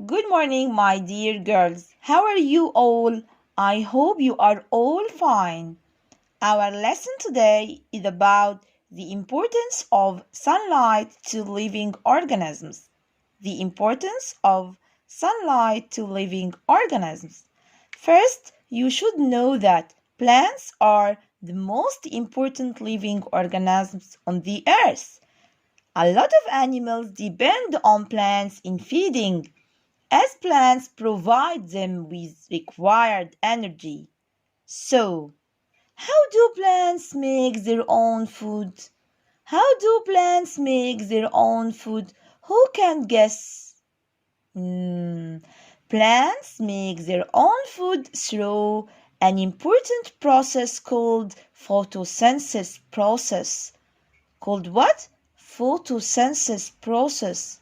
Good morning, my dear girls. How are you all? I hope you are all fine. Our lesson today is about the importance of sunlight to living organisms. The importance of sunlight to living organisms. First, you should know that plants are the most important living organisms on the earth. A lot of animals depend on plants in feeding, as plants provide them with required energy. So, how do plants make their own food? How do plants make their own food? Who can guess? Plants make their own food through an important process called photosynthesis process. Called what? Photosynthesis process.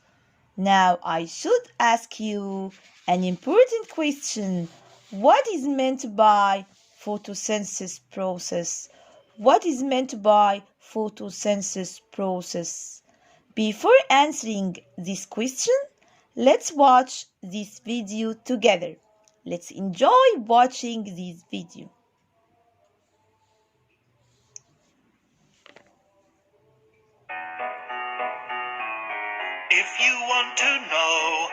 Now I should ask you an important question. What is meant by photosynthesis process? What is meant by photosynthesis process? Before answering this question, let's watch this video together. Let's enjoy watching this video. If you want to know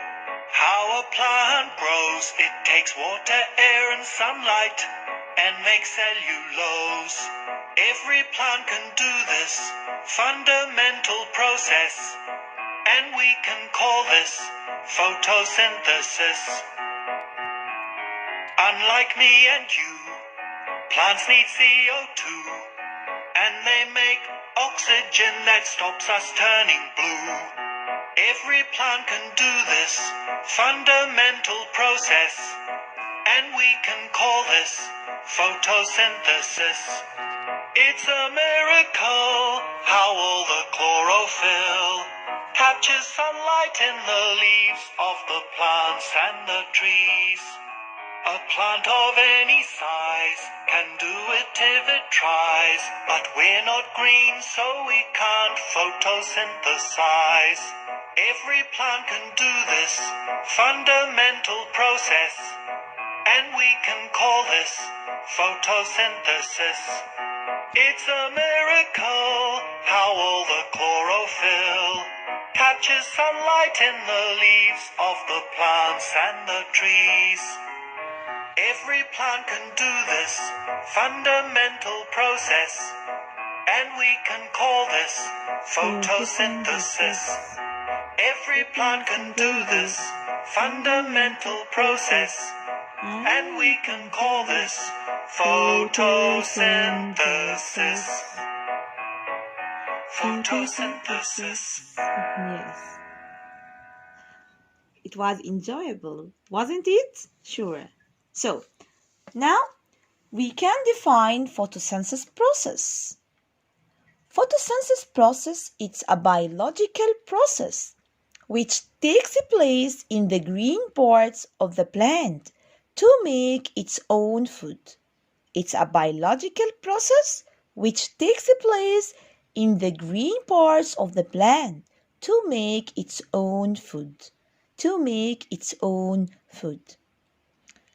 how a plant grows, it takes water, air and sunlight and makes cellulose. Every plant can do this fundamental process, and we can call this photosynthesis. Unlike me and you, plants need CO2, and they make oxygen that stops us turning blue. Every plant can do this fundamental process, and we can call this photosynthesis. It's a miracle how all the chlorophyll captures sunlight in the leaves of the plants and the trees. A plant of any size can do it if it tries, but we're not green, so we can't photosynthesize. Every plant can do this fundamental process, and we can call this photosynthesis. It's a miracle how all the chlorophyll captures sunlight in the leaves of the plants and the trees. Every plant can do this fundamental process, and we can call this photosynthesis. Every plant can do this fundamental process, and we can call this photosynthesis. Photosynthesis. Yes. It was enjoyable, wasn't it? Sure. So, now we can define photosynthesis process. Photosynthesis process is a biological process which takes place in the green parts of the plant to make its own food. It's a biological process which takes place in the green parts of the plant to make its own food. To make its own food.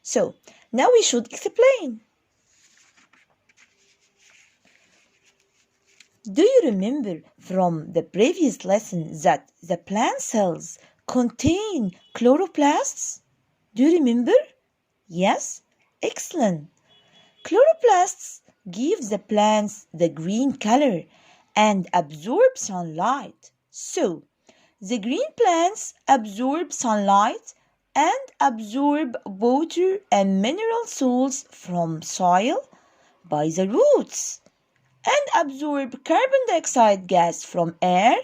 So, now we should explain. Do you remember from the previous lesson that the plant cells contain chloroplasts? Do you remember? Yes? Excellent. Chloroplasts give the plants the green color and absorb sunlight. So, the green plants absorb sunlight and absorb water and mineral salts from soil by the roots, and absorb carbon dioxide gas from air,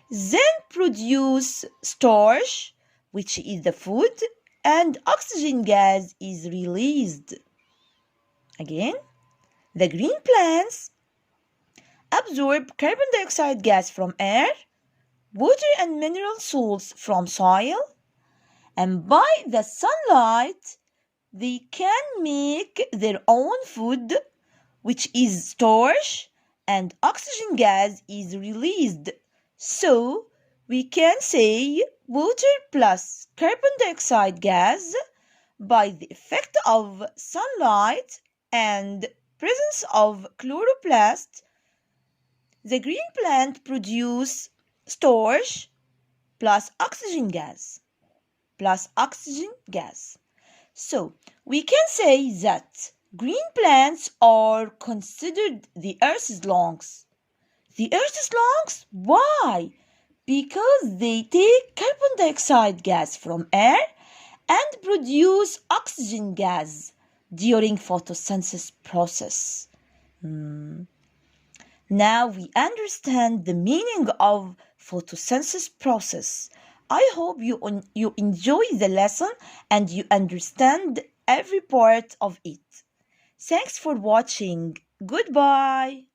then produce starch, which is the food, and oxygen gas is released. Again, the green plants absorb carbon dioxide gas from air, water and mineral salts from soil, and by the sunlight they can make their own food, which is starch, and oxygen gas is released. So we can say water plus carbon dioxide gas by the effect of sunlight and presence of chloroplast. The green plant produce starch plus oxygen gas. So we can say that green plants are considered the Earth's lungs. The Earth's lungs? Why? Because they take carbon dioxide gas from air and produce oxygen gas during photosynthesis process. Now we understand the meaning of photosynthesis process. I hope you enjoy the lesson and you understand every part of it. Thanks for watching. Goodbye.